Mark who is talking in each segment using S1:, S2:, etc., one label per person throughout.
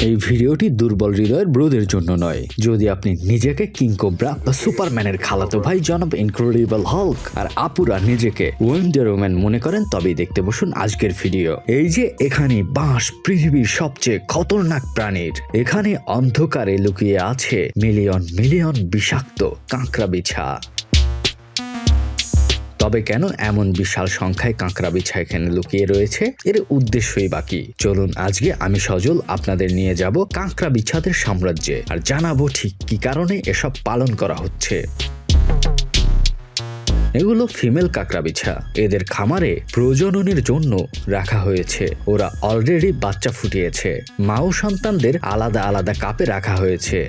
S1: এই ভিডিওটি দুর্বল হৃদয়ের ব্রোদের জন্য নয়। যদি আপনি নিজেকে কিং কোবরা বা সুপারম্যানের খালাতো ভাই জনাব ইনক্রেডিবল হাল্ক আর আপুরা নিজেকে ওয়ান্ডার ওম্যান মনে করেন, তবেই দেখতে বসুন আজকের ভিডিও। এই যে এখানে বাঁশ পৃথিবীর সবচেয়ে খতরনাক প্রাণীর, এখানে অন্ধকারে লুকিয়ে আছে মিলিয়ন মিলিয়ন বিষাক্ত কাঁকড়া বিছা। তবে কেন এমন বিশাল সংখ্যায় কাঁকড়া বিছা এখানে লুকিয়ে রয়েছে, এর উদ্দেশ্যই বাকি। চলুন আজকে আমি সজল আপনাদের নিয়ে যাব কাঁকড়া বিছাদের সাম্রাজ্যে, আর জানাবো ঠিক কি কারণে এসব পালন করা হচ্ছে। এগুলো ফিমেল কাঁকড়া বিছা। এদের খামারে প্রজননের জন্য রাখা হয়েছে। ওরা অলরেডি বাচ্চা ফুটিয়েছে। মা ও সন্তানদের আলাদা আলাদা কাপে রাখা হয়েছে।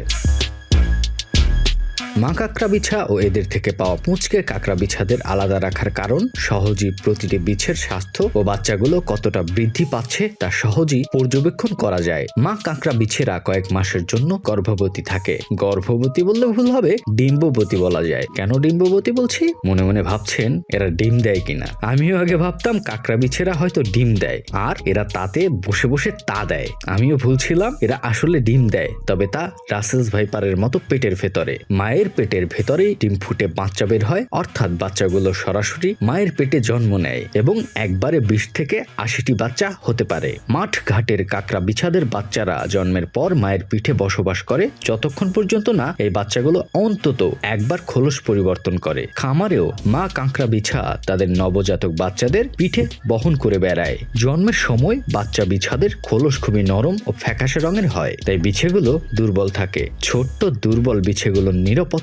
S1: মা কাঁকড়া বিছা ও এদের থেকে পাওয়া পুঁচকে কাঁকড়া বিছাদের আলাদা রাখার কারণ, সহজেই প্রতিটি বিছের স্বাস্থ্য ও বাচ্চাগুলো কতটা বৃদ্ধি পাচ্ছে তা সহজেই পর্যবেক্ষণ করা যায়। মা কাঁকড়া বিছেরা কয়েক মাসের জন্য গর্ভবতী থাকে। গর্ভবতী বললে ভুল হবে, ডিম্ববতী বলা যায়। কেন ডিম্ববতী বলছি মনে মনে ভাবছেন, এরা ডিম দেয় কিনা। আমিও আগে ভাবতাম কাঁকড়া বিছেরা হয়তো ডিম দেয় আর এরা তাতে বসে বসে তা দেয়। আমিও ভুল ছিলাম, এরা আসলে ডিম দেয়, তবে তা রাসেলস ভাইপারের মতো পেটের ভেতরে। মায়ের পেটের ভেতরেই ডিম ফুটে বাচ্চা বের হয়, অর্থাৎ বাচ্চাগুলো সরাসরি মায়ের পেটে জন্ম নেয় এবং একবারে 20 থেকে 80টি বাচ্চা হতে পারে। মাঠ ঘাটের কাঁকড়া বিছাদের বাচ্চারা জন্মের পর মায়ের পিঠে বসবাস করে যতক্ষণ পর্যন্ত না এই বাচ্চাগুলো অন্তত একবার খোলস পরিবর্তন করে। খামারেও মা কাঁকড়া বিছা তাদের নবজাতক বাচ্চাদের পিঠে বহন করে বেড়ায়। জন্মের সময় বাচ্চা বিছাদের খোলস খুবই নরম ও ফ্যাকাশে রঙের হয়, তাই বিছেগুলো দুর্বল থাকে। ছোট্ট দুর্বল বিছেগুলোর নিরাপত্তা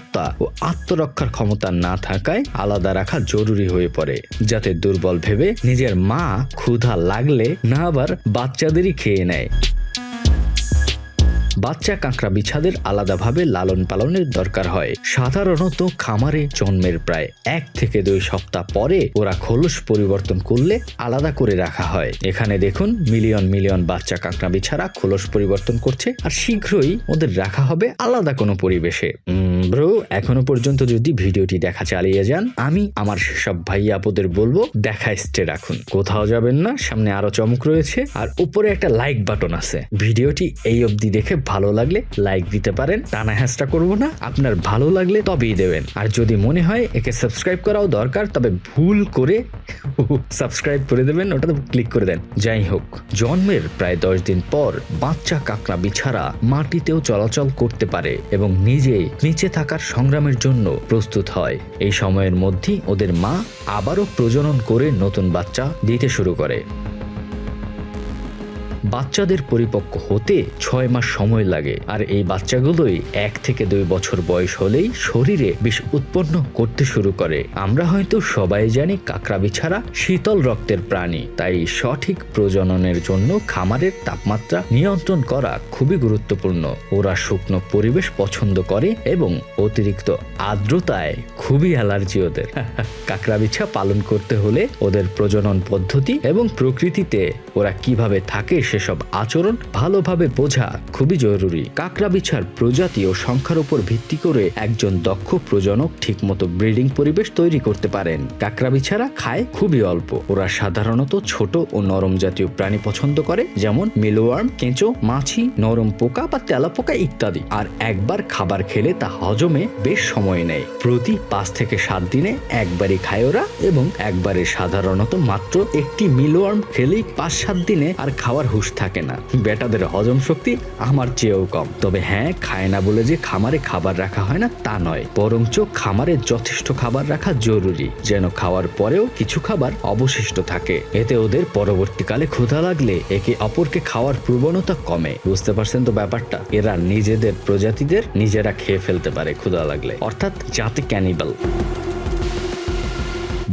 S1: ও আত্মরক্ষার ক্ষমতা না থাকায় আলাদা রাখা জরুরি হয়ে পড়ে, যাতে দুর্বল ভেবে নিজের মা ক্ষুধা লাগলে না আবার বাচ্চাদেরই খেয়ে নেয়। বাচ্চা কাঁকড়া বিছাদের আলাদাভাবে লালন পালনের দরকার হয়। সাধারণত খামারে জন্মের প্রায় 1 থেকে 2 সপ্তাহ পরে ওরা খোলস পরিবর্তন করলে আলাদা করে রাখা হয়। এখানে দেখুন মিলিয়ন মিলিয়ন বাচ্চা কাঁকড়া বিছারা খোলস পরিবর্তন করছে, আর শীঘ্রই ওদের রাখা হবে আলাদা কোনো পরিবেশে। ব্রো, এখনো পর্যন্ত যদি ভিডিওটি দেখা চালিয়ে যান, আমি আমার সেসব ভাই আপুদের বলবো দেখা স্টে রাখুন, কোথাও যাবেন না। সামনে আরো চমক রয়েছে, আর উপরে একটা লাইক বাটন আছে। ভিডিওটি এই অবধি দেখে ভালো লাগলে লাইক দিতে পারেন, টানা হ্যাসটা করবো না। আপনার ভালো লাগলে তবেই দেবেন। আর যদি মনে হয় একে সাবস্ক্রাইব করাও দরকার, তবে ভুল করে সাবস্ক্রাইব করে দেবেন, ওটাতে ক্লিক করে দেন। যাই হোক, জন্মের প্রায় 10 দিন পর বাচ্চা কাঁকড়া বিছারা মাটিতেও চলাচল করতে পারে এবং নিজে নিচে থাকার সংগ্রামের জন্য প্রস্তুত হয়। এই সময়ের মধ্যেই ওদের মা আবারও প্রজনন করে নতুন বাচ্চা দিতে শুরু করে। বাচ্চাদের পরিপক্ক হতে 6 মাস সময় লাগে, আর এই বাচ্চাগুলোই 1 থেকে 2 বছর বয়স হলেই শরীরে বিষ উৎপন্ন করতে শুরু করে। আমরা হয়তো সবাই জানি কাঁকড়া বিছারা শীতল রক্তের প্রাণী, তাই সঠিক প্রজননের জন্য খামারের তাপমাত্রা নিয়ন্ত্রণ করা খুবই গুরুত্বপূর্ণ। ওরা শুকনো পরিবেশ পছন্দ করে এবং অতিরিক্ত আর্দ্রতায় খুবই অ্যালার্জি ওদের। কাঁকড়া বিছা পালন করতে হলে ওদের প্রজনন পদ্ধতি এবং প্রকৃতিতে ওরা কিভাবে থাকে সেসব আচরণ ভালোভাবে বোঝা খুবই জরুরি। কাঁকড়া বিছার প্রজাতি ও সংখ্যার উপর ভিত্তি করে একজন দক্ষ প্রজনক ঠিকমতো ব্রিডিং পরিবেশ তৈরি করতে পারেন। কাঁকড়া বিছারা খায় খুবই অল্প। ওরা সাধারণত ছোট ও নরম জাতীয় প্রাণী পছন্দ করে, যেমন মিলওয়ার্ম, কেঁচো, মাছি, নরম পোকা বা তেলাপোকা ইত্যাদি। আর একবার খাবার খেলে তা হজমে বেশ সময় নেয়। প্রতি 5 থেকে 7 দিনে একবারই খায় ওরা, এবং একবারে সাধারণত মাত্র একটি মিলওয়ার্ম খেলেই 5-7 দিনে আর খাওয়ার হুঁশ থাকে না। বেটাদের হজম শক্তি আমার চেয়েও কম। তবে হ্যাঁ, খায় না বলে যে খামারে খাবার রাখা হয় না তা নয়, বরঞ্চ খামারে যথেষ্ট খাবার রাখা জরুরি, যেন খাওয়ার পরেও কিছু খাবার অবশিষ্ট থাকে। এতে ওদের পরবর্তীকালে ক্ষুধা লাগলে একে অপরকে খাওয়ার প্রবণতা কমে। বুঝতে পারছেন তো ব্যাপারটা? এরা নিজেদের প্রজাতিদের নিজেরা খেয়ে ফেলতে পারে ক্ষুধা লাগলে, অর্থাৎ জাতি ক্যানিবাল।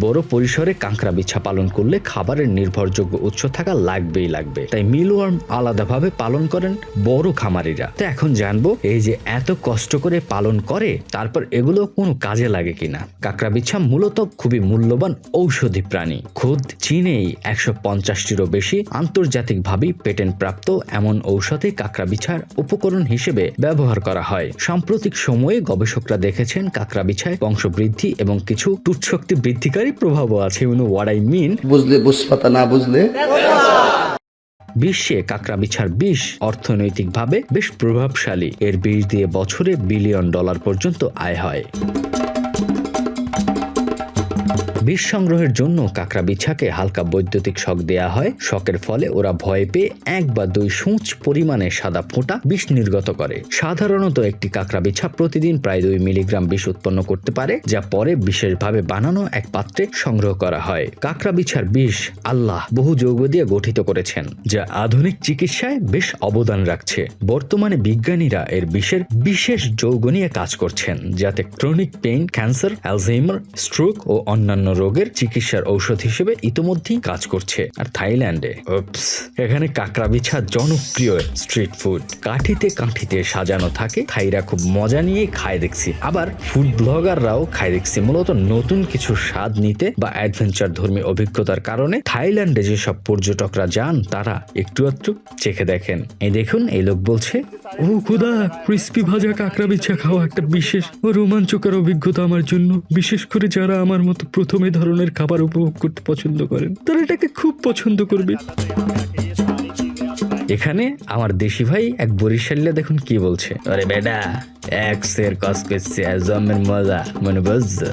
S1: বড় পরিসরে কাঁকড়া বিছা পালন করলে খাবারের নির্ভরযোগ্য উৎস থাকা লাগবেই লাগবে, তাই মিলওয়ার্ম আলাদাভাবে পালন করেন বড় খামারিরা। তো এখন জানবো, এই যে এত কষ্ট করে পালন করে, তারপর এগুলো কোনো কাজে লাগে কিনা। কাঁকড়া বিছা মূলত খুবই মূল্যবান ঔষধি প্রাণী। খোদ চীনেই 150টিরও বেশি আন্তর্জাতিকভাবে পেটেন্ট প্রাপ্ত এমন ঔষধে কাঁকড়া বিছার উপকরণ হিসেবে ব্যবহার করা হয়। সাম্প্রতিক সময়ে গবেষকরা দেখেছেন কাঁকড়া বিছায় বংশবৃদ্ধি এবং কিছু টুটশক্তি বৃদ্ধিকারী প্রভাবও আছে। You know what I mean?
S2: বুঝলে বুঝপাতা, না বুঝলে
S1: বিশ্বে কাঁকড়াবিছার বিষ অর্থনৈতিকভাবে বেশ প্রভাবশালী। এর বিষ দিয়ে বছরে $বিলিয়ন পর্যন্ত আয় হয়। বিষ সংগ্রহের জন্য কাঁকড়াবিছাকে হালকা বৈদ্যুতিক শক দেয়া হয়। শকের ফলে ওরা ভয় পেয়ে 1 বা 2 সূঁচ পরিমাণে সাদা ফোঁটা বিষ নির্গত করে। সাধারণত একটি কাঁকড়াবিছা প্রতিদিন প্রায় 2 মিলিগ্রাম বিষ উৎপন্ন করতে পারে, যা পরে বিশেষভাবে বানানো এক পাত্রে সংগ্রহ করা হয়। কাঁকড়াবিছার বিষ আল্লাহ বহু যৌগ দিয়ে গঠিত করেছেন, যা আধুনিক চিকিৎসায় বেশ অবদান রাখছে। বর্তমানে বিজ্ঞানীরা এর বিষের বিশেষ যৌগ নিয়ে কাজ করছেন, যাতে chronic pain, cancer, Alzheimer, stroke ও অন্যান্য রোগের চিকিৎসার ঔষধ হিসেবে ইতোমধ্যেই কাজ করছে। আর থাইল্যান্ডে এখানে কাঁকড়াবিছা জনপ্রিয় স্ট্রিট ফুড। কাঠিতে কাঠিতে সাজানো থাকে। থাইরা খুব মজা নিয়ে খায় দেখছি, আবার ফুড ব্লগাররাও খায় দেখছি, মূলত নতুন কিছু স্বাদ নিতে বা অ্যাডভেঞ্চার ধর্মী অভিজ্ঞতার কারণে। থাইল্যান্ডে যেসব পর্যটকরা যান তারা একটু চেখে দেখেন। এই দেখুন, এই লোক বলছে, ও খুদা, ক্রিস্পি ভাজা কাঁকড়াবিছা খাওয়া একটা বিশেষ ও রোমাঞ্চকর অভিজ্ঞতা আমার জন্য। বিশেষ করে যারা আমার মতো প্রথম এই ধরনের খাবার উপভোগ করতে পছন্দ করেন, তারা এটাকে খুব পছন্দ করবে। এখানে আমার দেশি ভাই এক বরিশালিয়া দেখুন কি বলছে, আরে বেটা এক সের কস করছে জমের মজা মনে বুঝছো।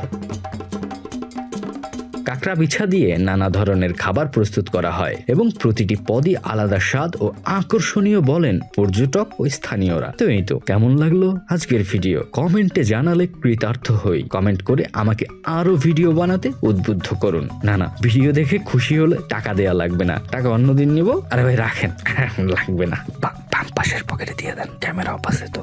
S1: কাঁকড়াবিছা দিয়ে নানা ধরনের খাবার প্রস্তুত করা হয় এবং প্রতিটি পদই আলাদা স্বাদ ও আকর্ষণীয় বলেন পর্যটক ও স্থানীয়রা। তো এই তো, কেমন লাগলো আজকের ভিডিও কমেন্টে জানালে কৃতার্থ হই। কমেন্ট করে আমাকে আরো ভিডিও বানাতে উদ্বুদ্ধ করুন। না, ভিডিও দেখে খুশি হলে টাকা দেয়া লাগবে না, টাকা অন্যদিন নিব। আরে ভাই রাখেন, লাগবে না, বাম পাশের পকেটে দিয়ে দেন, ক্যামেরা অফ আছে তো।